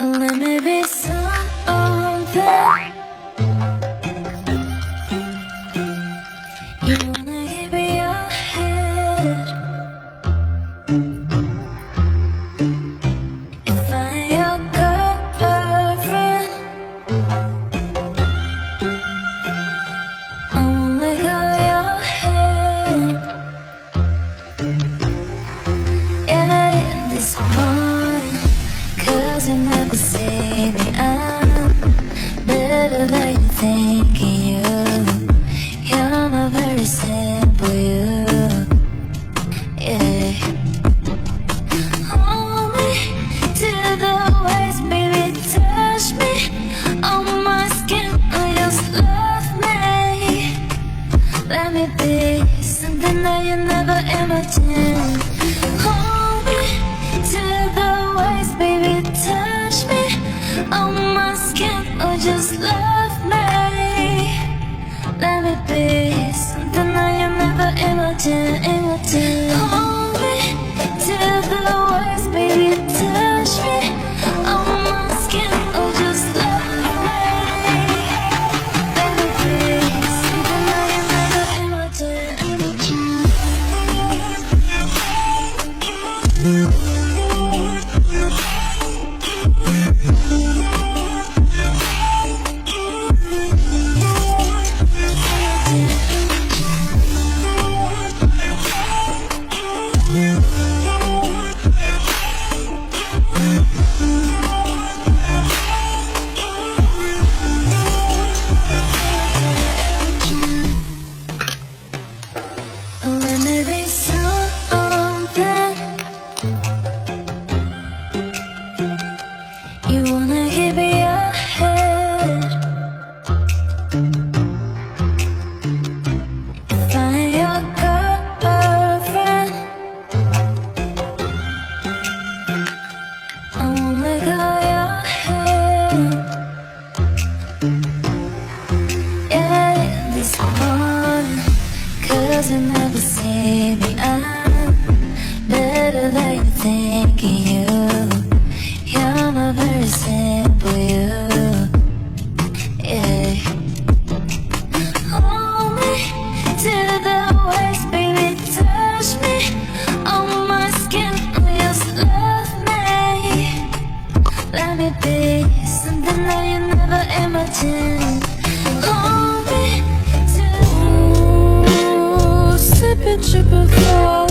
Let me be something. You wanna give me your head. If I ain't your girlfriend, I won't let go of your hand. Yeah, in this morning, 'cause you never see me. I'm better than you thinking you. You're my very simple you. Yeah. Hold me to the waist, baby, touch me on my skin. Oh, just love me. Let me be something that you never imagined. Hold me to the waist, baby, touch me on my skin. Oh, just love me. Let me be something that you never imagined. Hold me to the waist, baby, touch me on my skin. Oh, just love me. Let me be something that you never imagined. Let me be something. You wanna give me your head. If I ain't your girlfriend, I won't let go of your hand. Yeah, this morning, 'cause you never see me. I'm better than you thinking you. You're my very simple you. Yeah. Hold me to the waist, baby, touch me on my skin. Oh, just love me. Let me be something that you never imagined. Hold me to sipping, tripping, fall.